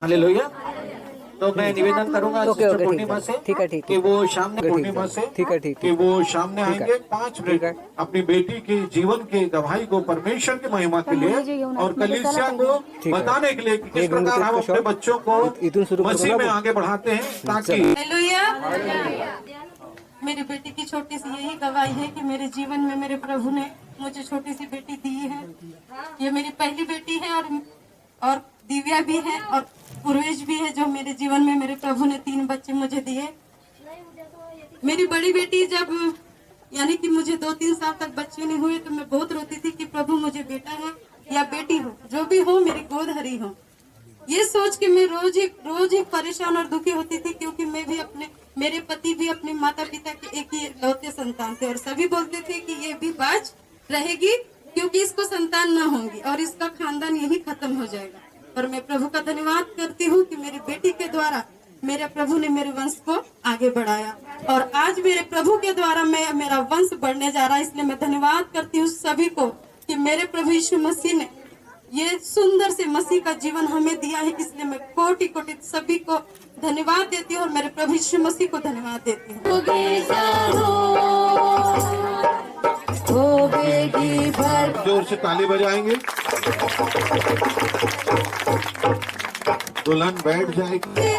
Hallelujah. तो मैं निवेदन करूंगा सिस्टर पूर्णिमा से कि वो सामने पूर्णिमा से कि वो सामने आएंगे 5 मिनट अपनी बेटी के जीवन के गवाही को परमेश्वर की महिमा के लिए और कलीसिया को बताने के लिए कि किस प्रकार हम अपने बच्चों को मसीह में आगे बढ़ाते हैं ताकि मेरी बेटी की छोटी सी यही गवाही है कि मेरे जीवन में मेरे प्रभु ने मुझे छोटी सी बेटी दी है। ये मेरी पहली बेटी है और दिव्या भी है और पूर्वेश भी है, जो मेरे जीवन में मेरे प्रभु ने 3 बच्चे मुझे दिए। मेरी बड़ी बेटी जब यानी कि मुझे 2-3 साल तक बच्चे नहीं हुए तो मैं बहुत रोती थी कि प्रभु मुझे बेटा है या बेटी हो, जो भी हो मेरी गोद हरी हो। ये सोच के मैं रोज ही परेशान और दुखी होती थी, क्योंकि मैं भी मेरे पति भी अपने माता पिता के एक ही इकलौते संतान थे और सभी बोलते थे कि ये भी बाज रहेगी क्योंकि इसको संतान ना होंगी और इसका खानदान यही खत्म हो जाएगा। पर मैं प्रभु का धन्यवाद करती हूँ कि मेरी बेटी के द्वारा मेरे प्रभु ने मेरे वंश को आगे बढ़ाया और आज मेरे प्रभु के द्वारा मेरा वंश बढ़ने जा रहा है। इसलिए मैं धन्यवाद करती हूँ सभी को कि मेरे प्रभु यीशु मसीह ने ये सुंदर से मसीह का जीवन हमें दिया है। इसलिए मैं कोटि कोटि सभी को धन्यवाद देती हूँ और मेरे प्रभु यीशु मसीह को धन्यवाद देती हूँ। जोर से ताली बजाएंगे, दुल्हन बैठ जाएगी।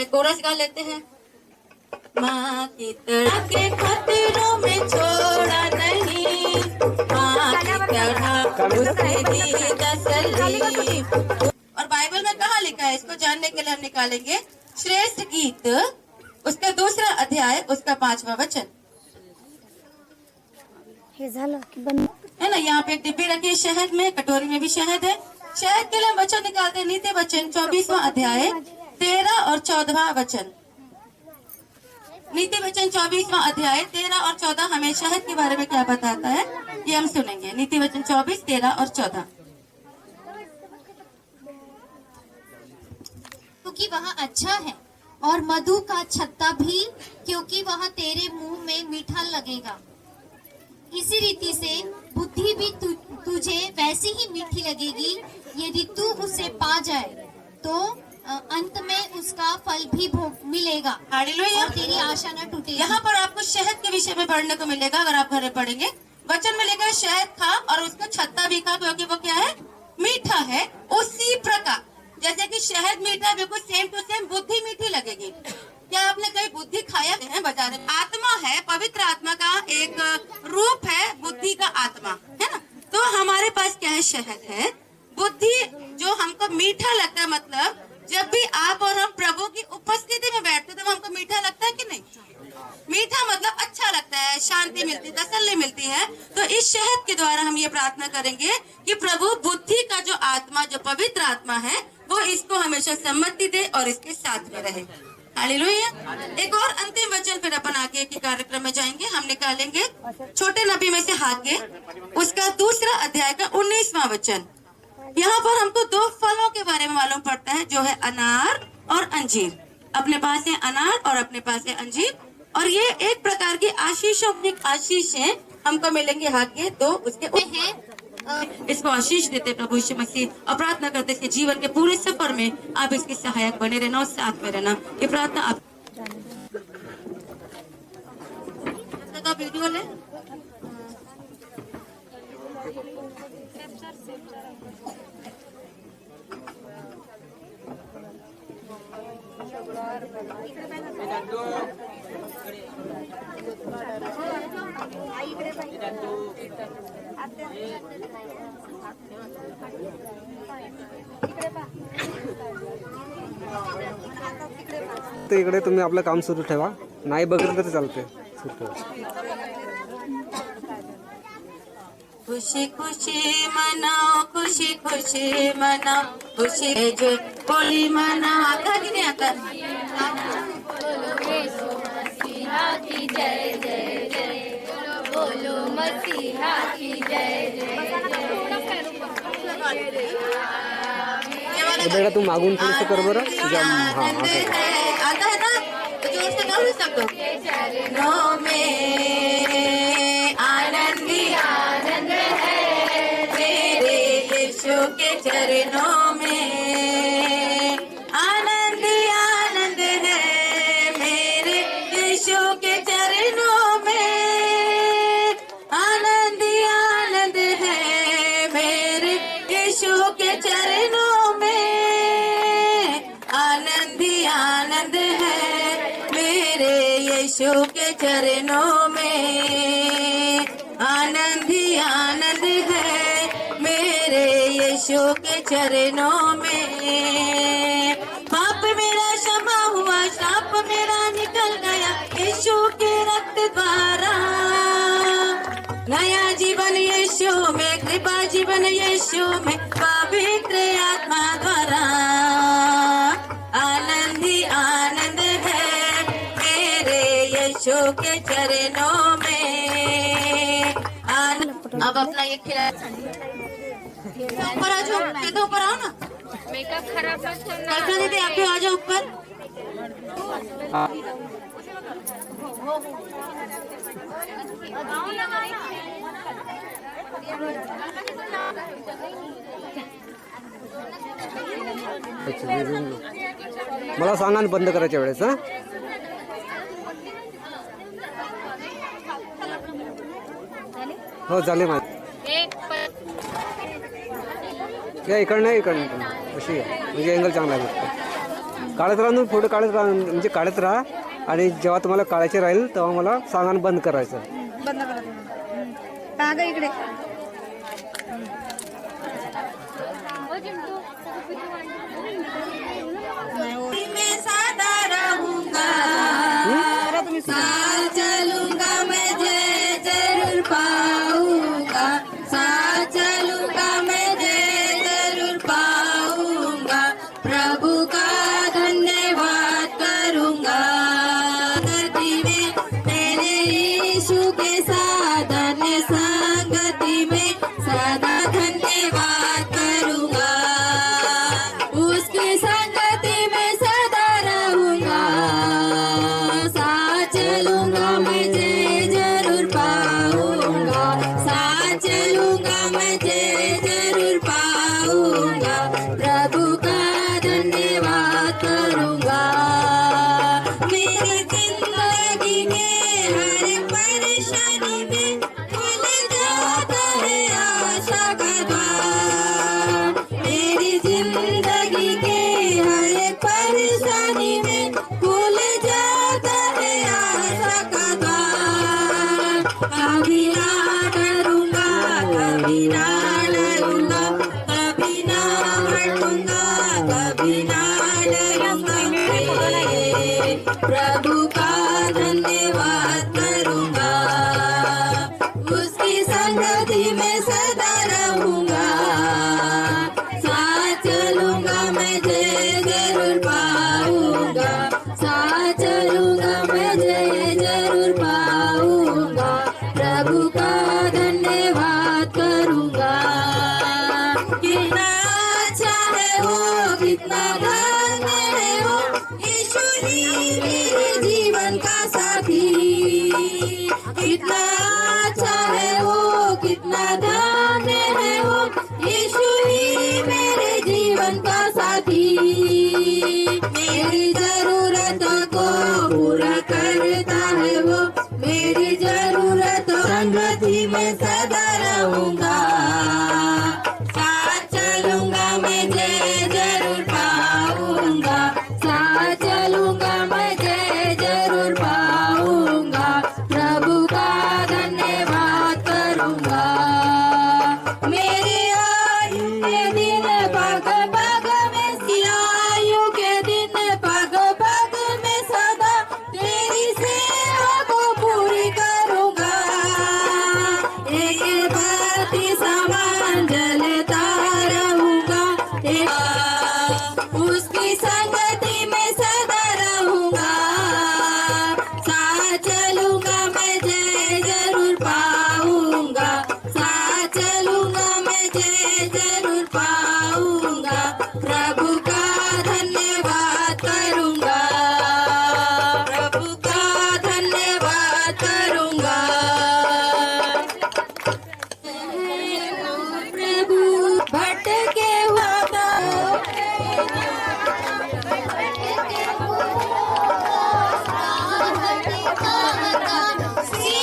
कोरस गा लेते हैं। माँ की तरह के खतरों में छोड़ा नहीं, माँ की तरह उसने दी तसल्ली। और बाइबल में कहाँ लिखा है, इसको जानने के लिए हम निकालेंगे श्रेष्ठ गीत उसका 2 अध्याय उसका 5वां वचन है ना। यहाँ पे एक डिब्बी रखी है शहद में, कटोरी में भी शहद है। शहद के लिए हम वचन निकालते हैं नीति वचन 24वां अध्याय 13 और 14वां वचन। नीति वचन 24वां अध्याय 13 और 14 हमें शहद के बारे में क्या बताता है ये हम सुनेंगे। नीति वचन 24, 13 और 14। क्योंकि वह अच्छा है और मधु का छत्ता भी, क्योंकि वह तेरे मुंह में मीठा लगेगा। इसी रीति से बुद्धि भी तुझे वैसी ही मीठी लगेगी यदि तू उसे पा जाए तो अंत में उसका फल भी मिलेगा और तेरी आशा न टूटेगी। यहाँ पर आपको शहद के विषय में पढ़ने को मिलेगा। अगर आप घरे पढ़ेंगे वचन में लिखा है शहद खा और उसको छत्ता भी खा, क्योंकि वो क्या है, मीठा है। उसी प्रकार जैसे कि शहद मीठा है, बिल्कुल सेम टू सेम बुद्धि मीठी लगेगी। क्या आपने कहीं बुद्धि खाया है बाजार में? आत्मा है, पवित्र आत्मा का एक रूप है बुद्धि का आत्मा, है ना। तो हमारे पास क्या है, शहद है, बुद्धि जो हमको मीठा लगता है। मतलब जब भी आप और हम प्रभु की उपस्थिति में बैठते हैं तो हमको मीठा लगता है कि नहीं? मीठा मतलब अच्छा लगता है, शांति मिलती है, तसल्ली मिलती है। तो इस शहद के द्वारा हम ये प्रार्थना करेंगे कि प्रभु बुद्धि का जो आत्मा, जो पवित्र आत्मा है, वो इसको हमेशा सम्मति दे और इसके साथ में रहे। हालेलुया। एक और अंतिम वचन फिर अपन आगे के कार्यक्रम में जाएंगे। हम निकालेंगे छोटे नबी में से हागे, उसका दूसरा अध्याय का 19वां वचन। यहाँ पर हमको दो फलों के बारे में मालूम पड़ता है, जो है अनार और अंजीर। अपने पास है अनार और अपने पास है अंजीर, और ये एक प्रकार की आशीषों की आशीषें हमको मिलेंगे हागे दो उसके है इसको आशीष देते प्रभु यीशु मसीह, और प्रार्थना करते इसके जीवन के पूरे सफर में आप इसके सहायक बने रहना और साथ में रहना। ये प्रार्थना आप वीडियो ले। तर इकडे तुम्ही आपलं काम सुरू ठेवा, नाही बघितलं तरी चालते. खुशी खुशी मनाओ, खुशी खुशी मनाओ, खुशी जो होली मनाओ। आका की नहीं आका? मसीहा की जय जय जय, बोलो मसीहा की जय जय बेटा तू मागून थोडंसं कर बरं तुझ्या. हां आता है ना, तो जोर से गाओ सब लोग। चरणों में आनंद ही आनंद है, तेरे यीशु के चरणों में आनंद ही आनंद है, मेरे यीशु के चरणों में आनंद ही आनंद है, मेरे यीशु के चरणों में आनंद ही आनंद है, मेरे यीशु के चरणों में आनंद ही आनंद है, मेरे यीशु के चरणों में। पाप मेरा क्षमा हुआ, शाप मेरा निकल गया यीशु के रक्त द्वारा। नया जीवन यीशु में, कृपा जीवन यीशु में, पवित्र आत्मा द्वारा आनंद ही आनंद है, मेरे यीशु के चरणों में आनंद। अब अपना ये खिला ऊपर आ जाओ, कहते ऊपर आओ ना, मेकअप खराब मत करना। कल्पना दीदी आप भी आ जाओ ऊपर। मला सांगा ना बंद करायच्या वेळेस. हां हो झाले माझे. या इकडनं इकडनं अशी आहे, म्हणजे अँगल चांगला आहे. काढत राहा ना फोटो, काढत राहा म्हणजे काढत राहा, आणि जेव्हा तुम्हाला काढायचे राहील तेव्हा मला सांगा ना बंद करायचं. बंद करा का इकडे. मैं सादा रहूंगा, साथ चलूंगा मैं, जय जरूर पाऊंगा, साथ चलूंगा मैं, जय जरूर पाऊंगा, प्रभु का धन्यवाद करूंगा। गति में तेरे यीशु के साथ अन्य संगति में सदा धन्यवाद करूंगा, उसकी संगति में सदा रहूंगा, साथ चलूंगा मैं, जय जरूर पाऊंगा, साथ चलूंगा मैं, जय जरूर पाऊंगा, प्रभु का धन्यवाद करूंगा। मेरी जिंदगी के हर एक परेशानी में खुल जाता है आशा का द्वार, मेरी जिंदगी के हर एक परेशानी में खुल जाता है आशा का द्वार। कभी ना डरूंगा, कभी ना डरूंगा, कभी ना हटूंगा, कभी ना डरूंगा, प्रभु का धन्यवाद करूंगा, उसकी संगति में सदा रहूंगा, साथ चलूंगा मैं, जय जरूर पाऊंगा। मेरे जीवन का साथी, कितना अच्छा है वो, कितना धन्य है वो, यीशु ही मेरे जीवन का साथी। मेरी जरूरतों को पूरा करता है वो, मेरी जरूरतों संगति में सदा रहूंगा, साथ चलूंगा मैं जय जरूर पाऊंगा, साथ चलूंगा मैं जय जरूर पाऊंगा, प्रभु का धन्यवाद करूंगा। मेरे आयु के दिन पग पग में, आयु के दिन पग पग में सदा तेरी सेवा को पूरी करूंगा, एक बाती समान जलता रहूंगा, उसकी संगति में सदा रहूंगा, साथ चलूंगा मैं जय जरूर पाऊंगा, साथ चलूंगा मैं जय जरूर पाऊंगा, प्रभु का धन्यवाद करूंगा, प्रभु का धन्यवाद करूंगा। प्रभु भटके हुआ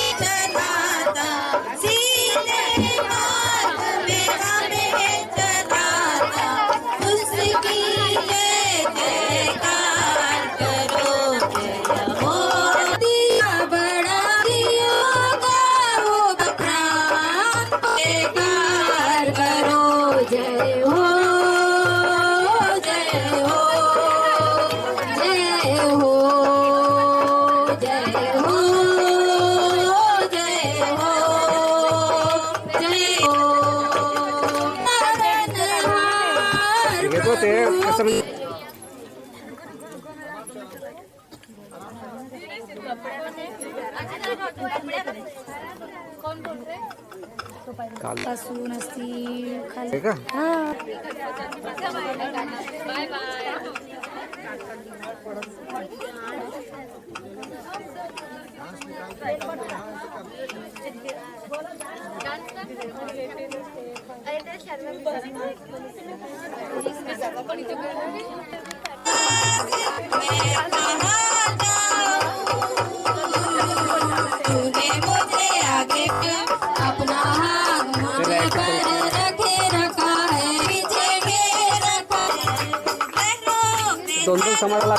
सीधनाता, सीधे मार्ग में हमें चलाता, उसकी जय जयकार करो, जय हो। दिया बड़ा दिया वो प्राण जयकार करो, जय हो, जय हो, जय हो, जय हो, जय हो, जय हो। घेतो ते कसं म्हणजे काल पासून असतील खाली आहे का? Bye bye. तूने मुझे आगे अपना हाथ मुझे पर रखे रखा है, पीछे के रखा है, दोन दोन समाजाला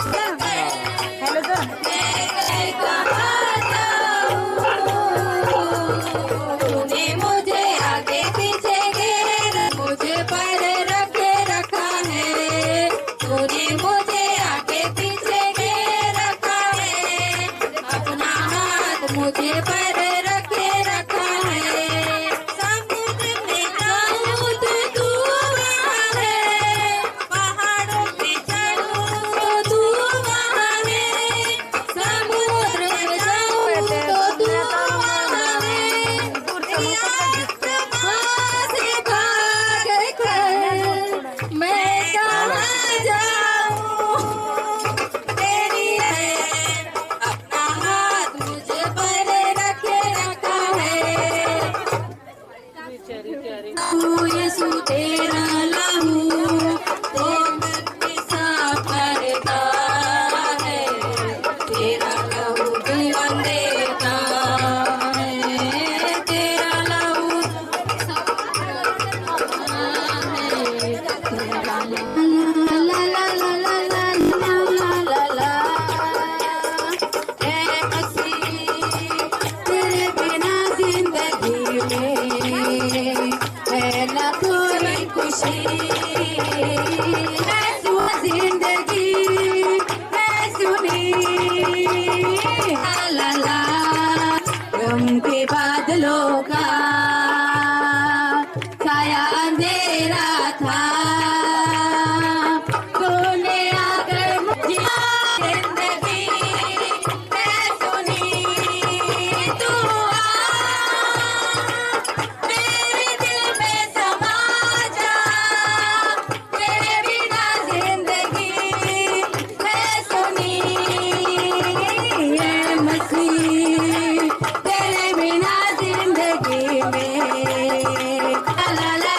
तूने मुझे आगे पीछे घेर, मुझे पर रखे रखा है, तूने मुझे आगे पीछे घेर रखा है, अपना हाथ मुझे पर रखे रखा है। समुद्र में जाऊं तो तू वहाँ है, पहाड़ों पे चढ़ूं तो तू वहाँ है, समुद्र में जाऊं तो तू वहाँ है, आत्मा से भाग कर मैं कहाँ जाऊं, तेरी है अपना हाथ मुझे पर रखे की